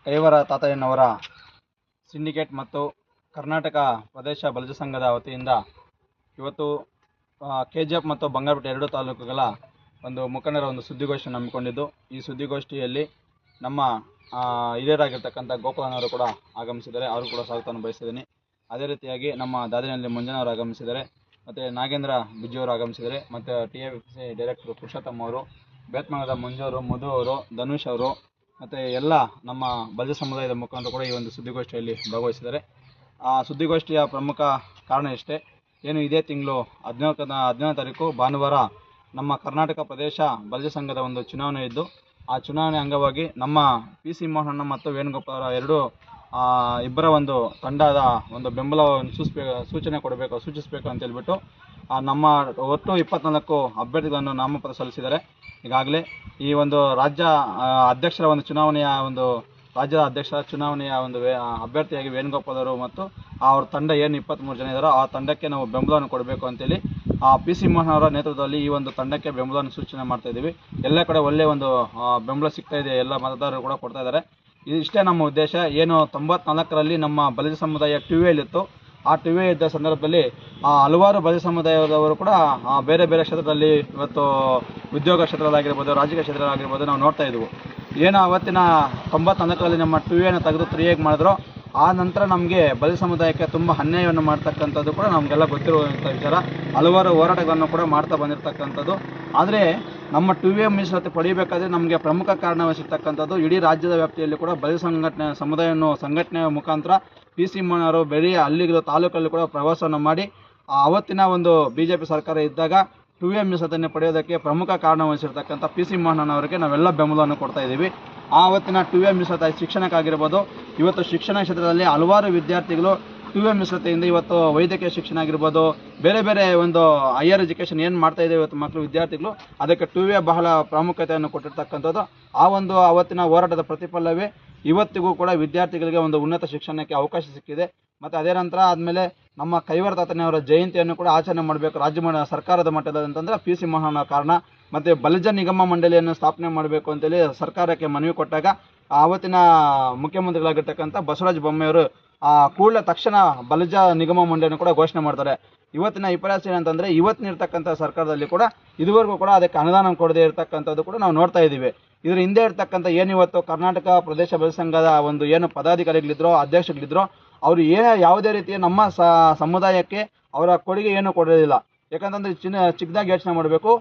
ಕೈವರ ತಾತಯ್ಯನವರ syndicate ಮತ್ತು ಕರ್ನಾಟಕ ಪ್ರದೇಶ ಬಲಿಜ ಸಂಘದ ವತಿಯಿಂದ ಇವತ್ತು ಕೆಜಿಎಫ್ ಮತ್ತು ಬಂಗಾರಪೇಟೆ ಎರಡು ತಾಲೂಕುಗಳ ಒಂದು ಮುಖಂಡರ ಒಂದು ಸುದ್ದಿಗೋಷ್ಠಿಯನ್ನು ಹಮ್ಮಿಕೊಂಡಿದ್ದು, ಈ ಸುದ್ದಿಗೋಷ್ಠಿಯಲ್ಲಿ ನಮ್ಮ ಹಿರಿಯರಾಗಿರ್ತಕ್ಕಂಥ ಗೋಪಾಲನವರು ಕೂಡ ಆಗಮಿಸಿದ್ದಾರೆ. ಅವರು ಕೂಡ ಸ್ವಾಗತವನ್ನು ಬಯಸಿದ್ದೀನಿ. ಅದೇ ರೀತಿಯಾಗಿ ನಮ್ಮ ದಾದಿನಲ್ಲಿ ಮಂಜನವರು ಆಗಮಿಸಿದ್ದಾರೆ, ಮತ್ತು ನಾಗೇಂದ್ರ ಬಿಜ್ಜಿಯವರು ಆಗಮಿಸಿದ್ದಾರೆ, ಮತ್ತು TFC ಡೈರೆಕ್ಟರ್ ಪುರುಷೋತ್ತಮ್ ಅವರು, ಬೇತ್ಮಂಗದ ಮಂಜು ಅವರು, ಮಧು ಅವರು, ಧನುಷ್ ಅವರು, ಮತ್ತು ಎಲ್ಲ ನಮ್ಮ ಬಲಿಜ ಸಮುದಾಯದ ಮುಖಂಡರು ಕೂಡ ಈ ಒಂದು ಸುದ್ದಿಗೋಷ್ಠಿಯಲ್ಲಿ ಭಾಗವಹಿಸಿದ್ದಾರೆ. ಆ ಸುದ್ದಿಗೋಷ್ಠಿಯ ಪ್ರಮುಖ ಕಾರಣ ಇಷ್ಟೇ, ಏನು ಇದೇ ತಿಂಗಳು 14ನೇ ತಾರೀಕು ಭಾನುವಾರ ನಮ್ಮ ಕರ್ನಾಟಕ ಪ್ರದೇಶ ಬಲಿಜ ಸಂಘದ ಒಂದು ಚುನಾವಣೆ ಇದ್ದು, ಆ ಚುನಾವಣೆ ಅಂಗವಾಗಿ ನಮ್ಮ PC ಮೋಹನಣ್ಣ ಮತ್ತು ವೇಣುಗೋಪಾಲ್ ಅವರ ಇಬ್ಬರ ಒಂದು ತಂಡದ ಒಂದು ಬೆಂಬಲವನ್ನು ಸೂಚನೆ ಕೊಡಬೇಕು, ಸೂಚಿಸಬೇಕು ಅಂತ ಹೇಳ್ಬಿಟ್ಟು ನಮ್ಮ ಒಟ್ಟು 24 ಅಭ್ಯರ್ಥಿಗಳನ್ನು ನಾಮಪತ್ರ ಸಲ್ಲಿಸಿದ್ದಾರೆ. ಈಗಾಗಲೇ ಈ ಒಂದು ರಾಜ್ಯ ಅಧ್ಯಕ್ಷರ ಒಂದು ಚುನಾವಣೆಯ ಒಂದು ರಾಜ್ಯದ ಅಧ್ಯಕ್ಷರ ಚುನಾವಣೆಯ ಒಂದು ಅಭ್ಯರ್ಥಿಯಾಗಿ ವೇಣುಗೋಪಾಲ್ ಅವರು ಮತ್ತು ಅವ್ರ ತಂಡ ಏನು 23 ಜನ ಇದ್ದಾರೋ ಆ ತಂಡಕ್ಕೆ ನಾವು ಬೆಂಬಲವನ್ನು ಕೊಡಬೇಕು ಅಂತೇಳಿ PC ಮೋಹನ್ ಅವರ ನೇತೃತ್ವದಲ್ಲಿ ಈ ಒಂದು ತಂಡಕ್ಕೆ ಬೆಂಬಲವನ್ನು ಸೂಚನೆ ಮಾಡ್ತಾ ಇದ್ದೀವಿ. ಎಲ್ಲ ಕಡೆ ಒಳ್ಳೆಯ ಒಂದು ಬೆಂಬಲ ಸಿಗ್ತಾ ಇದೆ, ಎಲ್ಲ ಮತದಾರರು ಕೂಡ ಕೊಡ್ತಾ ಇದ್ದಾರೆ. ಇಷ್ಟೇ ನಮ್ಮ ಉದ್ದೇಶ. ಏನು 94ರಲ್ಲಿ ನಮ್ಮ ಬಲಿಜ ಸಮುದಾಯ TVಯಲ್ಲಿತ್ತು, ಆ TV ಇದ್ದ ಸಂದರ್ಭದಲ್ಲಿ ಹಲವಾರು ಬಲಿಜ ಸಮುದಾಯದವರು ಕೂಡ ಬೇರೆ ಬೇರೆ ಕ್ಷೇತ್ರದಲ್ಲಿ ಇವತ್ತು ಉದ್ಯೋಗ ಕ್ಷೇತ್ರದಲ್ಲಾಗಿರ್ಬೋದು, ರಾಜಕೀಯ ಕ್ಷೇತ್ರದಲ್ಲಾಗಿರ್ಬೋದು ನಾವು ನೋಡ್ತಾ ಇದ್ವು. ಏನು ಅವತ್ತಿನ 94ರಲ್ಲಿ ನಮ್ಮ TVಯನ್ನು ತೆಗೆದು 3 ಮಾಡಿದ್ರು, ಆ ನಂತರ ನಮಗೆ ಬಲಿಜ ಸಮುದಾಯಕ್ಕೆ ತುಂಬ ಅನ್ಯಾಯವನ್ನು ಮಾಡ್ತಕ್ಕಂಥದ್ದು ಕೂಡ ನಮಗೆಲ್ಲ ಗೊತ್ತಿರುವಂಥ ವಿಚಾರ. ಹಲವಾರು ಹೋರಾಟಗಳನ್ನು ಕೂಡ ಮಾಡ್ತಾ ಬಂದಿರತಕ್ಕಂಥದ್ದು. ಆದರೆ ನಮ್ಮ TVಯ ಮೀಸಲಾತಿ ಪಡೆಯಬೇಕಾದ್ರೆ ನಮಗೆ ಪ್ರಮುಖ ಕಾರಣವಹಿಸಿರ್ತಕ್ಕಂಥದ್ದು ಇಡೀ ರಾಜ್ಯದ ವ್ಯಾಪ್ತಿಯಲ್ಲಿ ಕೂಡ ಬಲಿಜ ಸಮುದಾಯವನ್ನು ಸಂಘಟನೆಯ ಮುಖಾಂತರ PC ಮೋಹನ್ ಅವರು ಬೇರೆ ಹಳ್ಳಿಗಳ ತಾಲೂಕಲ್ಲಿ ಕೂಡ ಪ್ರವಾಸವನ್ನು ಮಾಡಿ ಅವತ್ತಿನ ಒಂದು BJP ಸರ್ಕಾರ ಇದ್ದಾಗ TVಯ ಮೀಸಲಾತಿಯನ್ನು ಪಡೆಯೋದಕ್ಕೆ ಪ್ರಮುಖ ಕಾರಣವಹಿಸಿರ್ತಕ್ಕಂಥ PC ಮೋಹನ್ ಅವರಿಗೆ ನಾವೆಲ್ಲ ಬೆಂಬಲವನ್ನು ಕೊಡ್ತಾ ಇದ್ದೀವಿ. ಆವತ್ತಿನ TVಯ ಮೀಸಲಾತಿ ಶಿಕ್ಷಣಕ್ಕಾಗಿರ್ಬೋದು, ಇವತ್ತು ಶಿಕ್ಷಣ ಕ್ಷೇತ್ರದಲ್ಲಿ ಹಲವಾರು ವಿದ್ಯಾರ್ಥಿಗಳು TVಯ ಮೀಸಲಾತಿಯಿಂದ ಇವತ್ತು ವೈದ್ಯಕೀಯ ಶಿಕ್ಷಣ ಆಗಿರ್ಬೋದು, ಬೇರೆ ಬೇರೆ ಒಂದು ಹೈಯರ್ ಎಜುಕೇಷನ್ ಏನು ಮಾಡ್ತಾ ಇದೆ ಇವತ್ತು ಮಕ್ಕಳು ವಿದ್ಯಾರ್ಥಿಗಳು, ಅದಕ್ಕೆ TVಯ ಬಹಳ ಪ್ರಾಮುಖ್ಯತೆಯನ್ನು ಕೊಟ್ಟಿರ್ತಕ್ಕಂಥದ್ದು. ಆ ಒಂದು ಅವತ್ತಿನ ಹೋರಾಟದ ಪ್ರತಿಫಲವೇ ಇವತ್ತಿಗೂ ಕೂಡ ವಿದ್ಯಾರ್ಥಿಗಳಿಗೆ ಒಂದು ಉನ್ನತ ಶಿಕ್ಷಣಕ್ಕೆ ಅವಕಾಶ ಸಿಕ್ಕಿದೆ. ಮತ್ತು ಅದೇ ನಂತರ ಆದಮೇಲೆ ನಮ್ಮ ಕೈವರ ತಾತಯ್ಯನವರ ಜಯಂತಿಯನ್ನು ಕೂಡ ಆಚರಣೆ ಮಾಡಬೇಕು ರಾಜ್ಯ ಸರ್ಕಾರದ ಮಟ್ಟದಲ್ಲಿ ಅಂತಂದರೆ PC ಮೋಹನ್ ಕಾರಣ. ಮತ್ತು ಬಲಿಜ ನಿಗಮ ಮಂಡಳಿಯನ್ನು ಸ್ಥಾಪನೆ ಮಾಡಬೇಕು ಅಂತೇಳಿ ಸರ್ಕಾರಕ್ಕೆ ಮನವಿ ಕೊಟ್ಟಾಗ ಆವತ್ತಿನ ಮುಖ್ಯಮಂತ್ರಿಗಳಾಗಿರ್ತಕ್ಕಂಥ ಬಸವರಾಜ ಬೊಮ್ಮೆಯವರು ಕೂಡಲೇ ತಕ್ಷಣ ಬಲಿಜ ನಿಗಮ ಮಂಡಳಿಯನ್ನು ಕೂಡ ಘೋಷಣೆ ಮಾಡ್ತಾರೆ. ಇವತ್ತಿನ ವಿಪರ್ಯಾಸ ಏನಂತಂದರೆ ಇವತ್ತಿನಿರ್ತಕ್ಕಂಥ ಸರ್ಕಾರದಲ್ಲಿ ಕೂಡ ಇದುವರೆಗೂ ಕೂಡ ಅದಕ್ಕೆ ಅನುದಾನ ಕೊಡದೇ ಇರತಕ್ಕಂಥದ್ದು ಕೂಡ ನಾವು ನೋಡ್ತಾ ಇದ್ದೀವಿ. ಇದರ ಹಿಂದೆ ಇರ್ತಕ್ಕಂಥ ಏನಿವತ್ತು ಕರ್ನಾಟಕ ಪ್ರದೇಶ ಬಲಿಜ ಸಂಘದ ಒಂದು ಏನು ಪದಾಧಿಕಾರಿಗಳಿದ್ರೋ, ಅಧ್ಯಕ್ಷಗಳಿದ್ರೋ, ಅವರು ಯಾವುದೇ ರೀತಿಯ ನಮ್ಮ ಸಮುದಾಯಕ್ಕೆ ಅವರ ಕೊಡುಗೆ ಏನು ಕೊಡೋದಿಲ್ಲ. ಯಾಕಂತಂದರೆ ಚಿಕ್ಕದಾಗಿ ಯೋಚನೆ ಮಾಡಬೇಕು,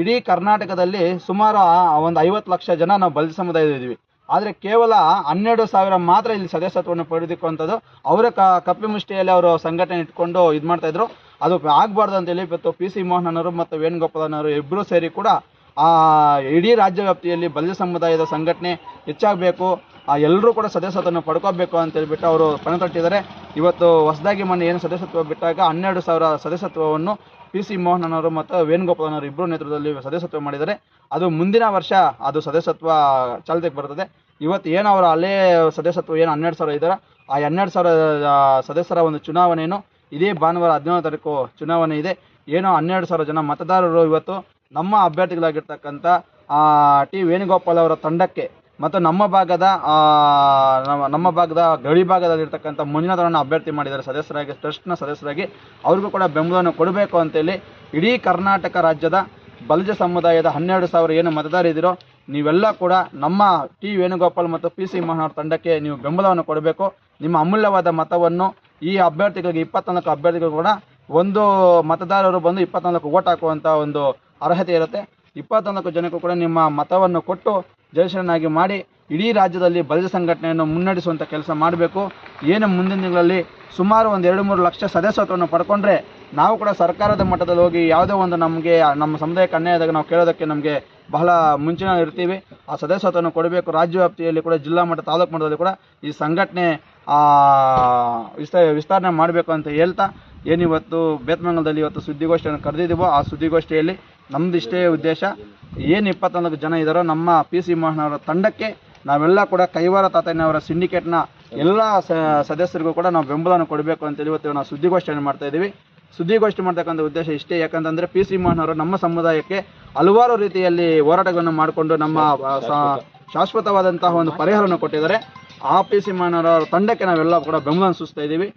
ಇಡೀ ಕರ್ನಾಟಕದಲ್ಲಿ ಸುಮಾರು ಒಂದು 50 ಲಕ್ಷ ಜನ ನಾವು ಬಲಿಜ ಸಮುದಾಯದಿದ್ದೀವಿ. ಆದರೆ ಕೇವಲ 12,000 ಮಾತ್ರ ಇಲ್ಲಿ ಸದಸ್ಯತ್ವವನ್ನು ಪಡೆದುಕೊಂಥದ್ದು. ಅವರ ಕಪಿಮುಷ್ಟಿಯಲ್ಲಿ ಅವರು ಸಂಘಟನೆ ಇಟ್ಕೊಂಡು ಇದು ಮಾಡ್ತಾಯಿದ್ರು. ಅದು ಆಗಬಾರ್ದು ಅಂತೇಳಿ ಇವತ್ತು PC ಮೋಹನವರು ಮತ್ತು ವೇಣುಗೋಪಾಲನವರು ಇಬ್ಬರೂ ಸೇರಿ ಕೂಡ ಇಡೀ ರಾಜ್ಯ ವ್ಯಾಪ್ತಿಯಲ್ಲಿ ಬಲಿಜ ಸಮುದಾಯದ ಸಂಘಟನೆ ಹೆಚ್ಚಾಗಬೇಕು, ಎಲ್ಲರೂ ಕೂಡ ಸದಸ್ಯತ್ವವನ್ನು ಪಡ್ಕೋಬೇಕು ಅಂತೇಳ್ಬಿಟ್ಟು ಅವರು ಪಣತೊಟ್ಟಿದ್ದಾರೆ. ಇವತ್ತು ಹೊಸದಾಗಿ ಮೊನ್ನೆ ಏನು ಸದಸ್ಯತ್ವ ಬಿಟ್ಟಾಗ 12,000 ಸದಸ್ಯತ್ವವನ್ನು PC ಮೋಹನವರು ಮತ್ತು ವೇಣುಗೋಪಾಲನವರು ಇಬ್ಬರು ನೇತೃತ್ವದಲ್ಲಿ ಸದಸ್ಯತ್ವ ಮಾಡಿದ್ದಾರೆ. ಅದು ಮುಂದಿನ ವರ್ಷ ಅದು ಸದಸ್ಯತ್ವ ಚಾಲ್ತಿಗೆ ಬರ್ತದೆ. ಇವತ್ತು ಏನು ಅವರ ಹಳೇ ಸದಸ್ಯತ್ವ ಏನು 12,000 ಇದ್ದಾರೆ, ಆ 12,000 ಸದಸ್ಯರ ಒಂದು ಚುನಾವಣೆಯನ್ನು ಇದೇ ಭಾನುವಾರ 17ನೇ ತಾರೀಕು ಚುನಾವಣೆ ಇದೆ. ಏನು 12,000 ಜನ ಮತದಾರರು ಇವತ್ತು ನಮ್ಮ ಅಭ್ಯರ್ಥಿಗಳಾಗಿರ್ತಕ್ಕಂಥ T ವೇಣುಗೋಪಾಲ್ ಅವರ ತಂಡಕ್ಕೆ ಮತ್ತು ನಮ್ಮ ಭಾಗದ ಗಡಿ ಭಾಗದಲ್ಲಿರ್ತಕ್ಕಂಥ ಮಂಜುನಾಥರನ್ನು ಅಭ್ಯರ್ಥಿ ಮಾಡಿದ್ದಾರೆ ಸದಸ್ಯರಾಗಿ, ಟ್ರಸ್ಟ್ನ ಸದಸ್ಯರಾಗಿ. ಅವ್ರಿಗೂ ಕೂಡ ಬೆಂಬಲವನ್ನು ಕೊಡಬೇಕು ಅಂತೇಳಿ ಇಡೀ ಕರ್ನಾಟಕ ರಾಜ್ಯದ ಬಲಿಜ ಸಮುದಾಯದ 12,000 ಏನು ಮತದಾರರಿದ್ದೀರೋ ನೀವೆಲ್ಲ ಕೂಡ ನಮ್ಮ T ವೇಣುಗೋಪಾಲ್ ಮತ್ತು PC ಮೋಹನ್ ಅವರ ತಂಡಕ್ಕೆ ನೀವು ಬೆಂಬಲವನ್ನು ಕೊಡಬೇಕು. ನಿಮ್ಮ ಅಮೂಲ್ಯವಾದ ಮತವನ್ನು ಈ ಅಭ್ಯರ್ಥಿಗಳಿಗೆ 24 ಅಭ್ಯರ್ಥಿಗಳು ಕೂಡ ಒಂದು ಮತದಾರರು ಬಂದು 24 ಓಟ್ ಹಾಕುವಂಥ ಒಂದು ಅರ್ಹತೆ ಇರುತ್ತೆ. 24 ಜನಕ್ಕೂ ಕೂಡ ನಿಮ್ಮ ಮತವನ್ನು ಕೊಟ್ಟು ಜಯಶೀಲನಾಗಿ ಮಾಡಿ ಇಡೀ ರಾಜ್ಯದಲ್ಲಿ ಬಲಿಜ ಸಂಘಟನೆಯನ್ನು ಮುನ್ನಡೆಸುವಂಥ ಕೆಲಸ ಮಾಡಬೇಕು. ಏನು ಮುಂದಿನ ದಿನಗಳಲ್ಲಿ ಸುಮಾರು ಒಂದು 2-3 ಲಕ್ಷ ಸದಸ್ಯತ್ವವನ್ನು ಪಡ್ಕೊಂಡ್ರೆ ನಾವು ಕೂಡ ಸರ್ಕಾರದ ಮಟ್ಟದಲ್ಲಿ ಹೋಗಿ ಯಾವುದೋ ಒಂದು ನಮಗೆ ನಮ್ಮ ಸಮುದಾಯಕ್ಕೆ ಅನ್ಯಾಯದಾಗ ನಾವು ಕೇಳೋದಕ್ಕೆ ನಮಗೆ ಬಹಳ ಮುಂಚಿನ ಇರ್ತೀವಿ. ಆ ಸದಸ್ಯತ್ವವನ್ನು ಕೊಡಬೇಕು. ರಾಜ್ಯ ವ್ಯಾಪ್ತಿಯಲ್ಲಿ ಕೂಡ ಜಿಲ್ಲಾ ಮಟ್ಟ ತಾಲೂಕು ಮಟ್ಟದಲ್ಲಿ ಕೂಡ ಈ ಸಂಘಟನೆ ವಿಸ್ತರಣೆ ಮಾಡಬೇಕು ಅಂತ ಹೇಳ್ತಾ ಏನಿವತ್ತು ಬೇತ್ಮಂಗಲದಲ್ಲಿ ಇವತ್ತು ಸುದ್ದಿಗೋಷ್ಠಿಯನ್ನು ಕರೆದಿದ್ದೀವೋ ಆ ಸುದ್ದಿಗೋಷ್ಠಿಯಲ್ಲಿ ನಮ್ಮದಿಷ್ಟೇ ಉದ್ದೇಶ, ಏನು 24 ಜನ ಇದ್ದಾರೋ ನಮ್ಮ PC ಮೋಹನ್ ಅವರ ತಂಡಕ್ಕೆ ನಾವೆಲ್ಲ ಕೂಡ ಕೈವಾರ ತಾತಯ್ಯನವರ ಸಿಂಡಿಕೇಟ್ನ ಎಲ್ಲ ಸದಸ್ಯರಿಗೂ ಕೂಡ ನಾವು ಬೆಂಬಲವನ್ನು ಕೊಡಬೇಕು ಅಂತೇಳಿ ಇವತ್ತು ನಾವು ಸುದ್ದಿಗೋಷ್ಠಿಯನ್ನು ಮಾಡ್ತಾಯಿದ್ದೀವಿ. ಸುದ್ದಿಗೋಷ್ಠಿ ಮಾಡ್ತಕ್ಕಂಥ ಉದ್ದೇಶ ಇಷ್ಟೇ. ಯಾಕಂತಂದರೆ PC ಮೋಹನ್ ಅವರು ನಮ್ಮ ಸಮುದಾಯಕ್ಕೆ ಹಲವಾರು ರೀತಿಯಲ್ಲಿ ಹೋರಾಟಗಳನ್ನು ಮಾಡಿಕೊಂಡು ನಮ್ಮ ಶಾಶ್ವತವಾದಂತಹ ಒಂದು ಪರಿಹಾರವನ್ನು ಕೊಟ್ಟಿದ್ದಾರೆ. ಆ ಪಿ ಸಿ ಮಾನವರ ತಂಡಕ್ಕೆ ನಾವೆಲ್ಲ ಕೂಡ ಬೆಂಬಲ ಸೂಚಿಸ್ತಾ ಇದ್ದೀವಿ.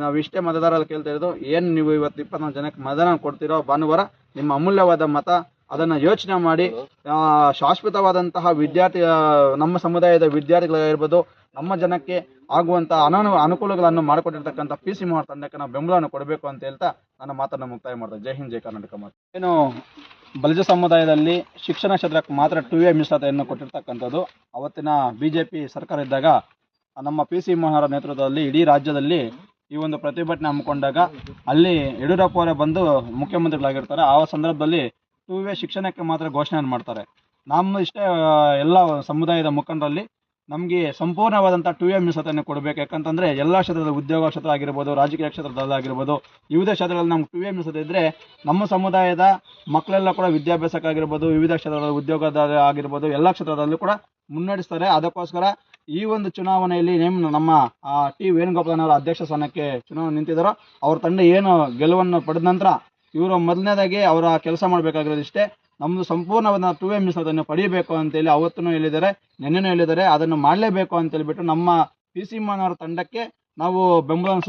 ನಾವು ಇಷ್ಟೇ ಮತದಾರರಲ್ಲಿ ಕೇಳ್ತಾ ಇರೋದು, ಏನು ನೀವು ಇವತ್ತು 24 ಜನಕ್ಕೆ ಮತದಾನ ಕೊಡ್ತಿರೋ ಭಾನುವಾರ ನಿಮ್ಮ ಅಮೂಲ್ಯವಾದ ಮತ, ಅದನ್ನು ಯೋಚನೆ ಮಾಡಿ ಶಾಶ್ವತವಾದಂತಹ ವಿದ್ಯಾರ್ಥಿ ನಮ್ಮ ಸಮುದಾಯದ ವಿದ್ಯಾರ್ಥಿಗಳಾಗಿರ್ಬೋದು, ನಮ್ಮ ಜನಕ್ಕೆ ಆಗುವಂಥ ಅನುಕೂಲಗಳನ್ನು ಮಾಡಿಕೊಟ್ಟಿರ್ತಕ್ಕಂಥ ಪಿ ಸಿ ಮೋಹನ್ ತಂಡಕ್ಕೆ ನಾವು ಬೆಂಬಲವನ್ನು ಕೊಡಬೇಕು ಅಂತ ಹೇಳ್ತಾ ನನ್ನ ಮಾತನ್ನು ಮುಕ್ತಾಯ ಮಾಡ್ತಾರೆ. ಜೈ ಹಿಂದ್, ಜೈ ಕರ್ನಾಟಕ ಮಾತು. ಏನು ಬಲಿಜ ಸಮುದಾಯದಲ್ಲಿ ಶಿಕ್ಷಣ ಕ್ಷೇತ್ರಕ್ಕೆ ಮಾತ್ರ 2A ಮೀಸಲಾತಿಯನ್ನು ಕೊಟ್ಟಿರ್ತಕ್ಕಂಥದ್ದು ಅವತ್ತಿನ BJP ಸರ್ಕಾರ ಇದ್ದಾಗ ನಮ್ಮ ಪಿ ಸಿ ಮೋಹನ್ ನೇತೃತ್ವದಲ್ಲಿ ಇಡೀ ರಾಜ್ಯದಲ್ಲಿ ಈ ಒಂದು ಪ್ರತಿಭಟನೆ ಹಮ್ಮಿಕೊಂಡಾಗ ಅಲ್ಲಿ ಯಡಿಯೂರಪ್ಪ ಅವರೇ ಬಂದು ಮುಖ್ಯಮಂತ್ರಿಗಳಾಗಿರ್ತಾರೆ. ಆ ಸಂದರ್ಭದಲ್ಲಿ 2A ಶಿಕ್ಷಣಕ್ಕೆ ಮಾತ್ರ ಘೋಷಣೆಯನ್ನು ಮಾಡ್ತಾರೆ. ನಮ್ಮ ಇಷ್ಟೇ ಎಲ್ಲ ಸಮುದಾಯದ ಮುಖಂಡರಲ್ಲಿ ನಮಗೆ ಸಂಪೂರ್ಣವಾದಂಥ 2A ಮೀಸಲಾತಿಯನ್ನು ಕೊಡಬೇಕು. ಯಾಕಂತಂದರೆ ಎಲ್ಲ ಕ್ಷೇತ್ರದ ಉದ್ಯೋಗ ಕ್ಷೇತ್ರ ಆಗಿರ್ಬೋದು, ರಾಜಕೀಯ ಕ್ಷೇತ್ರದಲ್ಲಾಗಿರ್ಬೋದು, ವಿವಿಧ ಕ್ಷೇತ್ರಗಳಲ್ಲಿ ನಮ್ಗೆ 2A ಮೀಸಲಾತಿ ಇದ್ದರೆ ನಮ್ಮ ಸಮುದಾಯದ ಮಕ್ಕಳೆಲ್ಲ ಕೂಡ ವಿದ್ಯಾಭ್ಯಾಸಕ್ಕಾಗಿರ್ಬೋದು, ವಿವಿಧ ಕ್ಷೇತ್ರದ ಉದ್ಯೋಗದ ಆಗಿರ್ಬೋದು, ಎಲ್ಲ ಕ್ಷೇತ್ರದಲ್ಲೂ ಕೂಡ ಮುನ್ನಡೆಸ್ತಾರೆ. ಅದಕ್ಕೋಸ್ಕರ ಈ ಒಂದು ಚುನಾವಣೆಯಲ್ಲಿ ನಮ್ಮ ಟಿ ವೇಣುಗೋಪಾಲನವರ ಅಧ್ಯಕ್ಷ ಸ್ಥಾನಕ್ಕೆ ಚುನಾವಣೆ ನಿಂತಿದ್ದಾರೋ ಅವ್ರ ತಂಡ ಏನು ಗೆಲುವನ್ನು ಪಡೆದ ನಂತರ ಇವರು ಮೊದಲನೇದಾಗಿ ಅವರ ಕೆಲಸ ಮಾಡಬೇಕಾಗಿರೋದಿಷ್ಟೇ, ನಮ್ಮದು ಸಂಪೂರ್ಣವಾದ 2A ಮೀಸಲಾತಿಯನ್ನು ಪಡೆಯಬೇಕು ಅಂತೇಳಿ ಅವತ್ತೂ ಹೇಳಿದ್ದಾರೆ, ನೆನ್ನೆನೂ ಹೇಳಿದ್ದಾರೆ. ಅದನ್ನು ಮಾಡಲೇಬೇಕು ಅಂತೇಳಿಬಿಟ್ಟು ನಮ್ಮ ಪಿ ಸಿ ಮೋಹನ್ ತಂಡಕ್ಕೆ ನಾವು ಬೆಂಬಲವನ್ನು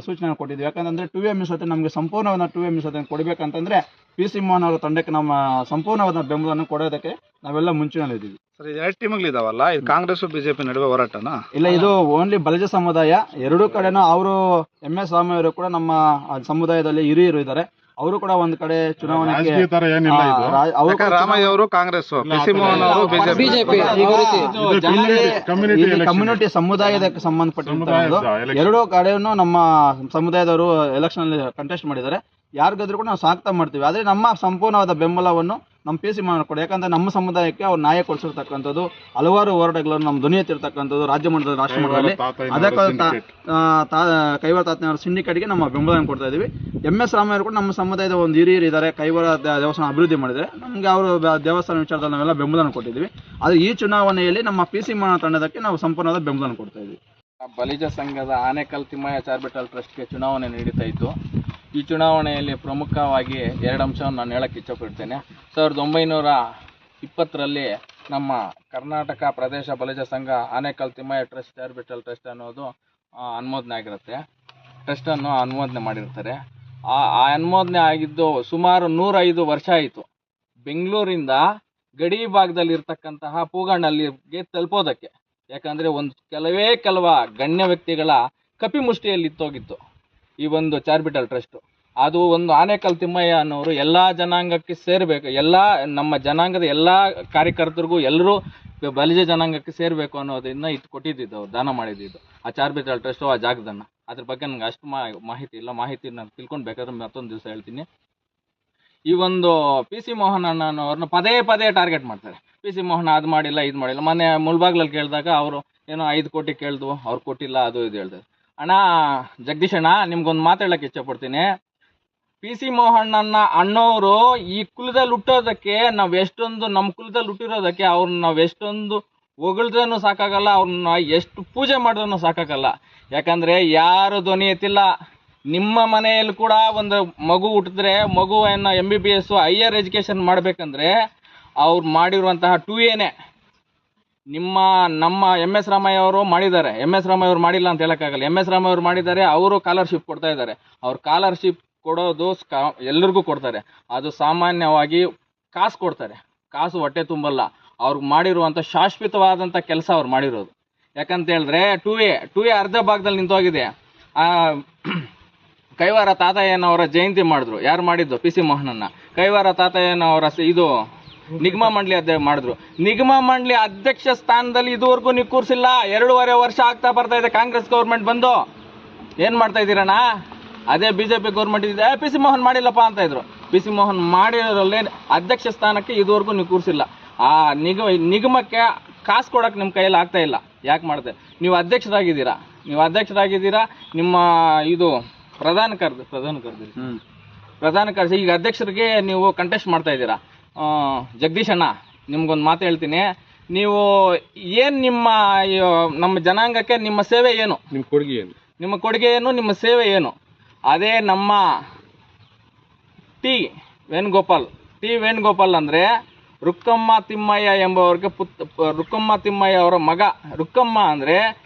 ಸೂಚನೆ ಕೊಟ್ಟಿದ್ದೀವಿ. ಯಾಕಂತಂದರೆ 2A ಮೀಸಲಾತಿ ನಮಗೆ ಸಂಪೂರ್ಣವಾದ 2A ಮೀಸಲಾತಿಯನ್ನು ಕೊಡಬೇಕಂತಂದರೆ ಪಿ ಸಿ ಮೋಹನ್ ಅವರ ತಂಡಕ್ಕೆ ನಮ್ಮ ಸಂಪೂರ್ಣವಾದ ಬೆಂಬಲವನ್ನು ಕೊಡೋದಕ್ಕೆ ನಾವೆಲ್ಲ ಮುಂಚೂಣಿಯಲ್ಲಿದ್ದೀವಿ. ಸರ್, ಇದು 2 ಟೀಮ್ಗಳಿದಾವಲ್ಲ, ಇದು ಕಾಂಗ್ರೆಸ್ BJP ನಡುವೆ ಹೋರಾಟನಾ? ಇಲ್ಲ, ಇದು ಓನ್ಲಿ ಬಲಿಜ ಸಮುದಾಯ. ಎರಡೂ ಕಡೆನೂ ಅವರು MS ರಾಮಯ್ಯ ಅವರು ಕೂಡ ನಮ್ಮ ಸಮುದಾಯದಲ್ಲಿ ಹಿರಿಯರು ಇದ್ದಾರೆ. ಅವರು ಕೂಡ ಒಂದು ಕಡೆ ಚುನಾವಣೆಗೆ ರಾಮಯ್ಯ ಅವರು ಕಾಂಗ್ರೆಸ್, ಪಿ.ಸಿ. ಮೋಹನ್ ಅವರು ಬಿಜೆಪಿ. ಕಮ್ಯುನಿಟಿ ಸಮುದಾಯಕ್ಕೆ ಸಂಬಂಧಪಟ್ಟಿದ್ದು ಎರಡೂ ಕಡೆನೂ ನಮ್ಮ ಸಮುದಾಯದವರು ಎಲೆಕ್ಷನ್ ಅಲ್ಲಿ ಕಂಟೆಸ್ಟ್ ಮಾಡಿದ್ದಾರೆ. ಯಾರಿಗಾದ್ರೂ ಕೂಡ ನಾವು ಸಾಕ್ತಾ ಮಾಡ್ತೀವಿ. ಆದರೆ ನಮ್ಮ ಸಂಪೂರ್ಣವಾದ ಬೆಂಬಲವನ್ನು ನಮ್ಮ ಪಿ ಸಿ ಮಾಡಿಕೊಡಿ. ಯಾಕಂದರೆ ನಮ್ಮ ಸಮುದಾಯಕ್ಕೆ ಅವ್ರು ನ್ಯಾಯ ಕೊಡಿಸಿರ್ತಕ್ಕಂಥದ್ದು, ಹಲವಾರು ಹೋರಾಟಗಳನ್ನು ನಮ್ಮ ಧ್ವನಿ ಎತ್ತಿರ್ತಕ್ಕಂಥದ್ದು ರಾಜ್ಯ ಮಟ್ಟದಲ್ಲಿ, ರಾಷ್ಟ್ರ ಮಟ್ಟದಲ್ಲಿ. ಅದಕ್ಕೆ ಕೈವಾರ ತಾತನವರ ಸಿಂಡಿಕೇಟ್ಗೆ ನಮ್ಮ ಬೆಂಬಲವನ್ನು ಕೊಡ್ತಾ ಇದ್ದೀವಿ. MS ರಾಮಯ್ಯ ಕೂಡ ನಮ್ಮ ಸಮುದಾಯದ ಒಂದು ಹಿರಿಯರು ಇದ್ದಾರೆ, ಕೈವಾರ ದೇವಸ್ಥಾನ ಅಭಿವೃದ್ಧಿ ಮಾಡಿದರೆ ನಮಗೆ ಅವರು ದೇವಸ್ಥಾನ ವಿಚಾರದಲ್ಲಿ ನಾವೆಲ್ಲ ಬೆಂಬಲವನ್ನು ಕೊಟ್ಟಿದ್ದೀವಿ. ಆದರೆ ಈ ಚುನಾವಣೆಯಲ್ಲಿ ನಮ್ಮ ಪಿ ಸಿ ತಂಡದಕ್ಕೆ ನಾವು ಸಂಪೂರ್ಣವಾದ ಬೆಂಬಲವನ್ನು ಕೊಡ್ತಾ ಇದ್ದೀವಿ. ಬಲಿಜ ಸಂಘದ ಆನೇಕಲ್ ತಿಮ್ಮಯ್ಯ ಚಾರಿಟಬಲ್ ಟ್ರಸ್ಟ್ಗೆ ಚುನಾವಣೆ ನಡೀತಾ ಇತ್ತು. ಈ ಚುನಾವಣೆಯಲ್ಲಿ ಪ್ರಮುಖವಾಗಿ 2 ಅಂಶವನ್ನು ನಾನು ಹೇಳಕ್ಕೆ ಇಷ್ಟಪಡ್ತೇನೆ. 1920ರಲ್ಲಿ ನಮ್ಮ Karnataka Pradesh Balija Sangha Anekal Thimmaiah trust charitable trust ಅನ್ನೋದು ಅನುಮೋದನೆ ಆಗಿರುತ್ತೆ. ಟ್ರಸ್ಟನ್ನು ಅನುಮೋದನೆ ಮಾಡಿರ್ತಾರೆ. ಆ ಅನುಮೋದನೆ ಆಗಿದ್ದು ಸುಮಾರು 105 ವರ್ಷ ಆಯಿತು. ಬೆಂಗಳೂರಿಂದ ಗಡಿ ಭಾಗದಲ್ಲಿರ್ತಕ್ಕಂತಹ ಪೂಗಣ್ಣಲ್ಲಿಗೆ ತಲುಪೋದಕ್ಕೆ. ಯಾಕಂದರೆ ಕೆಲವ ಗಣ್ಯ ವ್ಯಕ್ತಿಗಳ ಕಪಿಮುಷ್ಟಿಯಲ್ಲಿ ಇತ್ತೋಗಿತ್ತು ಈ ಒಂದು ಚಾರಿಟಬಲ್ ಟ್ರಸ್ಟು. ಅದು ಒಂದು ಆನೇಕಲ್ ತಿಮ್ಮಯ್ಯ ಅನ್ನೋರು ಎಲ್ಲ ಜನಾಂಗಕ್ಕೆ ಸೇರಬೇಕು, ಎಲ್ಲ ನಮ್ಮ ಜನಾಂಗದ ಎಲ್ಲ ಕಾರ್ಯಕರ್ತರಿಗೂ ಎಲ್ಲರೂ ಬಲಿಜ ಜನಾಂಗಕ್ಕೆ ಸೇರಬೇಕು ಅನ್ನೋದನ್ನ ಕೊಟ್ಟಿದ್ದು, ದಾನ ಮಾಡಿದ್ದು ಆ ಚಾರಿಟಬಲ್ ಟ್ರಸ್ಟು, ಆ ಜಾಗದನ್ನು. ಅದ್ರ ಬಗ್ಗೆ ನನಗೆ ಅಷ್ಟು ಮಾಹಿತಿ ಇಲ್ಲ. ಮಾಹಿತಿ ನಾನು ತಿಳ್ಕೊಳ್ಬೇಕಾದ್ರೆ ಮತ್ತೊಂದು ದಿವಸ ಹೇಳ್ತೀನಿ. ಈ ಒಂದು ಪಿ ಸಿ ಮೋಹನ್ ಅನ್ನೋರನ್ನ ಪದೇ ಟಾರ್ಗೆಟ್ ಮಾಡ್ತಾರೆ. ಪಿ ಸಿ ಮೋಹನ್ ಅದು ಮಾಡಿಲ್ಲ, ಇದು ಮಾಡಿಲ್ಲ. ಮೊನ್ನೆ ಮುಳ್ಬಾಗ್ಲಲ್ಲಿ ಕೇಳಿದಾಗ ಅವರು ಏನೋ 5 ಕೋಟಿ ಕೇಳಿದ್ವು, ಅವ್ರು ಕೊಟ್ಟಿಲ್ಲ, ಅದು ಇದು ಹೇಳ್ತಾರೆ. ಅಣ್ಣ ಜಗದೀಶ್ ಅಣ್ಣ, ನಿಮ್ಗೊಂದು ಮಾತು ಹೇಳಕ್ಕೆ ಇಷ್ಟಪಡ್ತೀನಿ. ಪಿ ಸಿ ಮೋಹನ್ ಅಣ್ಣವರು ಈ ಕುಲದಲ್ಲಿ ಹುಟ್ಟೋದಕ್ಕೆ ನಮ್ಮ ಕುಲದಲ್ಲಿ ಹುಟ್ಟಿರೋದಕ್ಕೆ ಅವ್ರನ್ನ ನಾವು ಎಷ್ಟೊಂದು ಹೊಗಳ್ದ್ರೂ ಸಾಕಾಗಲ್ಲ, ಅವ್ರನ್ನ ಎಷ್ಟು ಪೂಜೆ ಮಾಡಿದ್ರೂ ಸಾಕಾಗಲ್ಲ. ಯಾಕಂದರೆ ಯಾರು ಧ್ವನಿ ಎತ್ತಿಲ್ಲ. ನಿಮ್ಮ ಮನೆಯಲ್ಲಿ ಕೂಡ ಒಂದು ಮಗು ಹುಟ್ಟಿದ್ರೆ ಮಗುವನ್ನು MBBS ಹೈಯರ್ ಎಜುಕೇಷನ್ ಮಾಡಬೇಕಂದ್ರೆ ಅವ್ರು ಮಾಡಿರುವಂತಹ 2Aನೇ. ನಮ್ಮ MS ರಾಮಯ್ಯ ಅವರು ಮಾಡಿದ್ದಾರೆ. MS ರಾಮಯ್ಯ ಅವರು ಮಾಡಿಲ್ಲ ಅಂತ ಹೇಳೋಕ್ಕಾಗಲ್ಲ. MS ರಾಮಯ್ಯ ಅವರು ಮಾಡಿದ್ದಾರೆ. ಅವರು ಸ್ಕಾಲರ್ಶಿಪ್ ಕೊಡ್ತಾ ಇದ್ದಾರೆ. ಅವ್ರು ಸ್ಕಾಲರ್ಶಿಪ್ ಕೊಡೋದು ಎಲ್ಲರಿಗೂ ಕೊಡ್ತಾರೆ. ಅದು ಸಾಮಾನ್ಯವಾಗಿ ಕಾಸು ಕೊಡ್ತಾರೆ. ಕಾಸು ಹೊಟ್ಟೆ ತುಂಬಲ್ಲ. ಅವ್ರಿಗೆ ಮಾಡಿರುವಂಥ ಶಾಶ್ವತವಾದಂಥ ಕೆಲಸ ಅವ್ರು ಮಾಡಿರೋದು. ಯಾಕಂತ ಹೇಳಿದ್ರೆ 2A ಅರ್ಧ ಭಾಗದಲ್ಲಿ ನಿಂತೋಗಿದೆ. ಕೈವಾರ ತಾತಯ್ಯನವರ ಜಯಂತಿ ಮಾಡಿದ್ರು. ಯಾರು ಮಾಡಿದ್ದು? ಪಿ ಸಿ ಮೋಹನನ್ನ. ಕೈವಾರ ತಾತಯ್ಯನವರ ಇದು ನಿಗಮ ಮಂಡಳಿ ಮಾಡಿದ್ರು. ನಿಗಮ ಮಂಡಳಿ ಅಧ್ಯಕ್ಷ ಸ್ಥಾನದಲ್ಲಿ ಇದುವರೆಗೂ ನೀವು ಕೂರಿಸಿಲ್ಲ. 2.5 ವರ್ಷ ಆಗ್ತಾ ಬರ್ತಾ ಇದೆ ಕಾಂಗ್ರೆಸ್ ಗೌರ್ಮೆಂಟ್ ಬಂದು. ಏನು ಮಾಡ್ತಾ ಇದ್ದೀರಣ್ಣ? ಅದೇ BJP ಗೌರ್ಮೆಂಟ್ ಇದೆ, ಪಿ ಸಿ ಮೋಹನ್ ಮಾಡಿಲ್ಲಪ್ಪ ಅಂತ ಇದ್ರು. ಪಿ ಸಿ ಮೋಹನ್ ಮಾಡಿರೋದ್ರಲ್ಲೇ ಅಧ್ಯಕ್ಷ ಸ್ಥಾನಕ್ಕೆ ಇದುವರೆಗೂ ನೀವು ಕೂರಿಸಿಲ್ಲ. ಆ ನಿಗಮಕ್ಕೆ ಕಾಸು ಕೊಡೋಕೆ ನಿಮ್ಮ ಕೈಯಲ್ಲಿ ಆಗ್ತಾ ಇಲ್ಲ. ಯಾಕೆ ಮಾಡಿದೆ? ನೀವು ಅಧ್ಯಕ್ಷರಾಗಿದ್ದೀರಾ. ನಿಮ್ಮ ಇದು ಪ್ರಧಾನ ಕಾರ್ಯದರ್ಶಿ ಈಗ ಅಧ್ಯಕ್ಷರಿಗೆ ನೀವು ಕಂಟೆಸ್ಟ್ ಮಾಡ್ತಾ ಇದ್ದೀರಾ. ಜಗದೀಶ್ ಅಣ್ಣ, ನಿಮ್ಗೊಂದು ಮಾತು ಹೇಳ್ತೀನಿ. ನೀವು ಏನು ನಮ್ಮ ಜನಾಂಗಕ್ಕೆ ನಿಮ್ಮ ಸೇವೆ ಏನು? ನಿಮ್ಮ ಕೊಡುಗೆ ಏನು? ನಿಮ್ಮ ಸೇವೆ ಏನು? ಅದೇ ನಮ್ಮ ಟಿ ವೇಣುಗೋಪಾಲ್ ಅಂದರೆ ರುಕ್ಕಮ್ಮ ತಿಮ್ಮಯ್ಯ ಎಂಬುವರಿಗೆ ರುಕ್ಕಮ್ಮ ತಿಮ್ಮಯ್ಯ ಅವರ ಮಗ. ರುಕ್ಕಮ್ಮ ಅಂದರೆ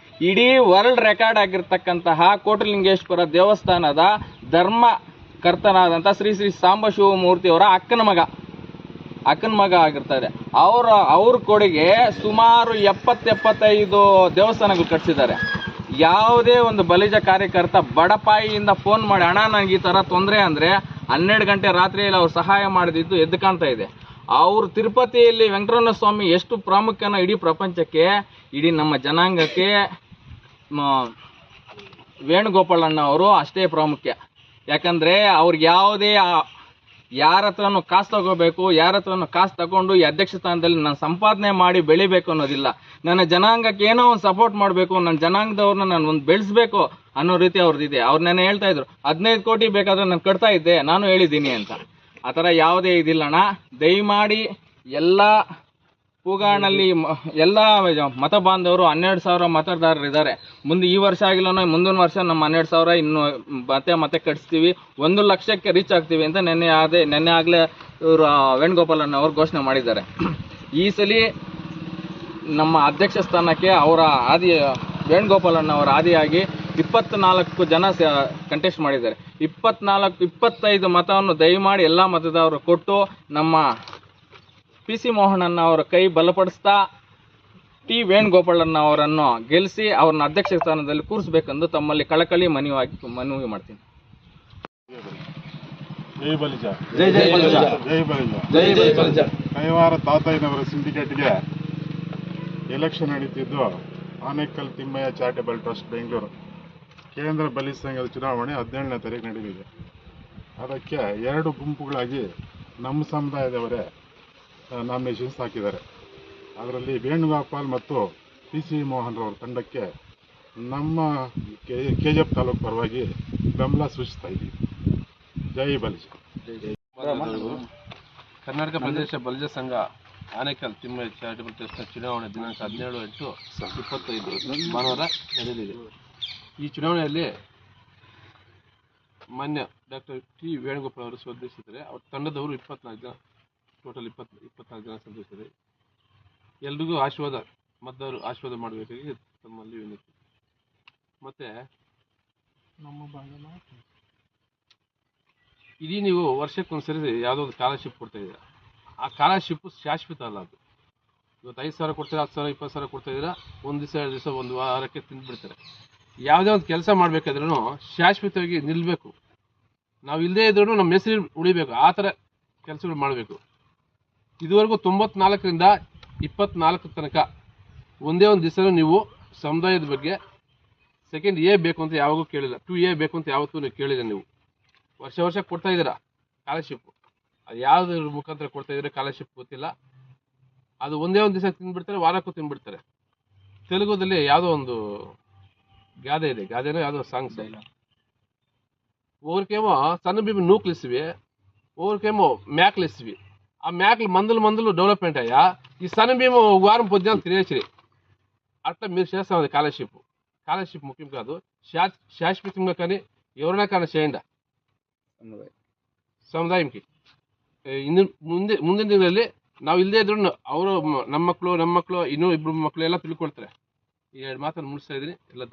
ಇಡೀ ವರ್ಲ್ಡ್ ರೆಕಾರ್ಡ್ ಆಗಿರ್ತಕ್ಕಂತಹ ಕೋಟಲಿಂಗೇಶ್ವರ ದೇವಸ್ಥಾನದ ಧರ್ಮಕರ್ತನಾದಂಥ ಶ್ರೀ ಶ್ರೀ ಸಾಂಬ ಶಿವಮೂರ್ತಿಯವರ ಅಕ್ಕನ ಮಗ ಆಗಿರ್ತಾರೆ. ಅವ್ರ ಕೊಡುಗೆ ಸುಮಾರು 70-75 ದೇವಸ್ಥಾನಗಳು ಕಟ್ಸಿದ್ದಾರೆ. ಯಾವುದೇ ಒಂದು ಬಲಿಜ ಕಾರ್ಯಕರ್ತ ಬಡಪಾಯಿಯಿಂದ ಫೋನ್ ಮಾಡಿ ಅಣ್ಣ ನನಗೆ ಈ ಥರ ತೊಂದರೆ ಅಂದರೆ 12 ಗಂಟೆ ರಾತ್ರಿಯಲ್ಲಿ ಅವ್ರು ಸಹಾಯ ಮಾಡಿದ್ದು ಎದ್ದು ಕಾಣ್ತಾ ಇದೆ. ಅವರು ತಿರುಪತಿಯಲ್ಲಿ ವೆಂಕಟರಮಣ ಸ್ವಾಮಿ ಎಷ್ಟು ಪ್ರಾಮುಖ್ಯನ ಇಡೀ ಪ್ರಪಂಚಕ್ಕೆ, ಇಡೀ ನಮ್ಮ ಜನಾಂಗಕ್ಕೆ ವೇಣುಗೋಪಾಲಣ್ಣ ಅವರು ಅಷ್ಟೇ ಪ್ರಾಮುಖ್ಯ. ಯಾಕಂದರೆ ಅವ್ರಿಗೆ ಯಾವುದೇ ಯಾರ ಹತ್ರನೂ ಕಾಸು ತಗೋಬೇಕು, ಯಾರ ಹತ್ರನೂ ಕಾಸು ತಗೊಂಡು ಈ ಅಧ್ಯಕ್ಷ ಸ್ಥಾನದಲ್ಲಿ ನಾನು ಸಂಪಾದನೆ ಮಾಡಿ ಬೆಳಿಬೇಕು ಅನ್ನೋದಿಲ್ಲ. ನನ್ನ ಜನಾಂಗಕ್ಕೆ ಏನೋ ಒಂದು ಸಪೋರ್ಟ್ ಮಾಡಬೇಕು, ನನ್ನ ಜನಾಂಗದವ್ರನ್ನ ನಾನು ಒಂದು ಬೆಳೆಸಬೇಕು ಅನ್ನೋ ರೀತಿ ಅವ್ರದ್ದಿದೆ. ಅವ್ರು ನೆನ್ನೆ ಹೇಳ್ತಾ ಇದ್ರು 15 ಕೋಟಿ ಬೇಕಾದ್ರೆ ನಾನು ಕಟ್ತಾ ಇದ್ದೆ, ನಾನು ಹೇಳಿದ್ದೀನಿ ಅಂತ. ಆ ಥರ ಯಾವುದೇ ಇದಿಲ್ಲಣ್ಣ. ದಯಮಾಡಿ ಎಲ್ಲ ಕೂಗಾಣಲ್ಲಿ ಎಲ್ಲ ಮತ ಬಾಂಧವರು 12,000 ಮತದಾರರಿದ್ದಾರೆ. ಮುಂದೆ ಈ ವರ್ಷ ಆಗಿಲ್ಲ, ಮುಂದಿನ ವರ್ಷ ನಮ್ಮ 12,000 ಇನ್ನು ಮತ್ತೆ ಕಟ್ಸ್ತೀವಿ, 1 ಲಕ್ಷಕ್ಕೆ ರೀಚ್ ಆಗ್ತೀವಿ ಅಂತ ನೆನ್ನೆ ಆಗಲೇ ಇವರು ವೇಣುಗೋಪಾಲಣ್ಣ ಅವರು ಘೋಷಣೆ ಮಾಡಿದ್ದಾರೆ. ಈ ಸಲ ನಮ್ಮ ಅಧ್ಯಕ್ಷ ಸ್ಥಾನಕ್ಕೆ ಅವರ ವೇಣುಗೋಪಾಲಣ್ಣ ಅವರ ಆದಿಯಾಗಿ 24 ಜನ ಕಂಟೆಸ್ಟ್ ಮಾಡಿದ್ದಾರೆ. 25 ಮತವನ್ನು ದಯಮಾಡಿ ಎಲ್ಲ ಮತದಾರರು ಕೊಟ್ಟು ನಮ್ಮ PC ಮೋಹನಣ್ಣ ಅವರ ಕೈ ಬಲಪಡಿಸ್ತಾ ಟಿ ವೇಣುಗೋಪಾಲಣ್ಣ ಅವರನ್ನು ಗೆಲ್ಲಿಸಿ ಅವ್ರನ್ನ ಅಧ್ಯಕ್ಷ ಸ್ಥಾನದಲ್ಲಿ ಕೂರಿಸಬೇಕೆಂದು ತಮ್ಮಲ್ಲಿ ಕಳಕಳಿ ಮನವಿ ಮಾಡ್ತೀನಿ. ಜೈ ಬಲಿಜ, ಜೈ ಜೈ ಬಲಿಜ, ಜೈ ಬಲಿಜ, ಜೈ ಜೈ ಬಲಿಜ. ಕೈವಾರ ತಾತಯ್ಯನವರ ಸಿಂಡಿಕೇಟ್ಗೆ ಎಲೆಕ್ಷನ್ ನಡೀತಿದ್ದು ಆನೇಕಲ್ ತಿಮ್ಮಯ್ಯ ಚಾರಿಟಬಲ್ ಟ್ರಸ್ಟ್ ಬೆಂಗಳೂರು ಕೇಂದ್ರ ಬಲಿಜ ಸಂಘದ ಚುನಾವಣೆ 17ನೇ ತಾರೀಕು ನಡೆಯಲಿದೆ. ಅದಕ್ಕೆ 2 ಗುಂಪುಗಳಾಗಿ ನಮ್ಮ ಸಮುದಾಯದವರೇ ನಾಮಿನೇಷನ್ಸ್ ಹಾಕಿದ್ದಾರೆ. ಅದರಲ್ಲಿ ವೇಣುಗೋಪಾಲ್ ಮತ್ತು PC ಮೋಹನ್ ರವರ ತಂಡಕ್ಕೆ ನಮ್ಮ KGF ತಾಲೂಕು ಪರವಾಗಿ ಬೆಂಬಲ ಸೂಚಿಸ್ತಾ ಇದ್ದೀವಿ. ಜೈ ಬಲಿಜ. ಕರ್ನಾಟಕ ಪ್ರದೇಶ ಬಲಿಜ ಸಂಘ ಆನೇಕಲ್ ತಿಮ್ಮಯ್ಯ ಚಾರಿಟಬಲ್ ಟ್ರಸ್ಟ್ನ ಚುನಾವಣೆ ದಿನಾಂಕ 17/8/25 ಭಾನುವಾರ ನಡೆಯಲಿದೆ. ಈ ಚುನಾವಣೆಯಲ್ಲಿ ಮಾನ್ಯ ಡಾಕ್ಟರ್ ಟಿ ವೇಣುಗೋಪಾಲ್ ಅವರು ಸ್ಪರ್ಧಿಸಿದ್ದಾರೆ. ಅವ್ರ ತಂಡದವರು 24 ಜನ, ಟೋಟಲ್ 24 ಜನ ಸ್ಪರ್ಧಿಸಿದ್ದಾರೆ. ಎಲ್ರಿಗೂ ಮತದಾರರು ಆಶೀರ್ವಾದ ಮಾಡಬೇಕಾಗಿ ತಮ್ಮಲ್ಲಿ ವಿನಂತಿ. ಮತ್ತೆ ಇಡೀ ನೀವು ವರ್ಷಕ್ಕೊಂದ್ಸರಿ ಯಾವುದೋ ಒಂದು ಸ್ಕಾಲರ್ಶಿಪ್ ಕೊಡ್ತಾ ಇದ್ದೀರಾ. ಆ ಸ್ಕಾಲರ್ಶಿಪ್ ಶಾಶ್ವತ ಅಲ್ಲ. ಅದು ಇವತ್ತು 5,000 ಕೊಡ್ತೀರಾ, 10,000, 20,000 ಕೊಡ್ತಾ ಇದ್ದೀರಾ, 1 ದಿವಸ 2 ದಿವಸ 1 ವಾರಕ್ಕೆ ತಿಂದುಬಿಡ್ತಾರೆ. ಯಾವುದೇ ಒಂದು ಕೆಲಸ ಮಾಡಬೇಕಾದ್ರೂ ಶಾಶ್ವತವಾಗಿ ನಿಲ್ಲಬೇಕು. ನಾವು ಇಲ್ಲದೇ ಇದ್ರೂ ನಮ್ಮ ಹೆಸರು ಉಳಿಬೇಕು. ಆ ಥರ ಕೆಲಸಗಳು ಮಾಡಬೇಕು. ಇದುವರೆಗೂ 94ರಿಂದ 24 ತನಕ ಒಂದೇ ಒಂದು ದಿವಸ ನೀವು ಸಮುದಾಯದ ಬಗ್ಗೆ ಸೆಕೆಂಡ್ A ಬೇಕು ಅಂತ ಯಾವಾಗೂ ಕೇಳಿಲ್ಲ, 2A ಬೇಕು ಅಂತ ಯಾವತ್ತೂ ನೀವು ಕೇಳಿಲ್ಲ. ನೀವು ವರ್ಷ ಕೊಡ್ತಾ ಇದ್ದೀರಾ ಸ್ಕಾಲರ್ಶಿಪ್. ಅದು ಯಾವುದ್ರ ಮುಖಾಂತರ ಕೊಡ್ತಾ ಇದ್ದೀರಾ ಸ್ಕಾಲರ್ಶಿಪ್ ಗೊತ್ತಿಲ್ಲ. ಅದು ಒಂದೇ ಒಂದು ದಿವಸ ತಿಂದುಬಿಡ್ತಾರೆ, ವಾರಕ್ಕೂ ತಿಂದುಬಿಡ್ತಾರೆ. ತೆಲುಗುದಲ್ಲಿ ಯಾವುದೋ ಒಂದು ಗಾದೆ ಇದೆ, ಗಾದೆನೋ ಯಾವುದೋ ಸಾಂಗ್ಸ್ ಇಲ್ಲ. ఒక్కరికేమో సన్న బియ్యం నూకులు ఇస్తవి, ఒక్కరికేమో మేకలు ఇస్తవి. ఆ మేకలు మందులు డెవలప్మెంట్ అయ్యా, ఈ సన్న బియ్యం ఒక వారం పొద్దున తినేసి అట్లా మీరు చేస్తాం. అది స్కాలర్షిప్ ముఖ్యం కాదు, శాశ్వతంగా కానీ ఎవరైనా కానీ చేయండి ಸಮುದಾಯಕ್ಕೆ. ಮುಂದಿನ ದಿನದಲ್ಲಿ ನಾವು ಇಲ್ಲದೇ ಇದ್ರು ಅವರು ನಮ್ಮ ಮಕ್ಕಳು ಇನ್ನೂ 2 ಮಕ್ಕಳು ಎಲ್ಲ ತಿಳ್ಕೊಳ್ತಾರೆ. ಈ 2 ಮಾತನ್ನು ಮುಗಿಸ್ತಾ ಇದ್ದೀನಿ. ಎಲ್ಲ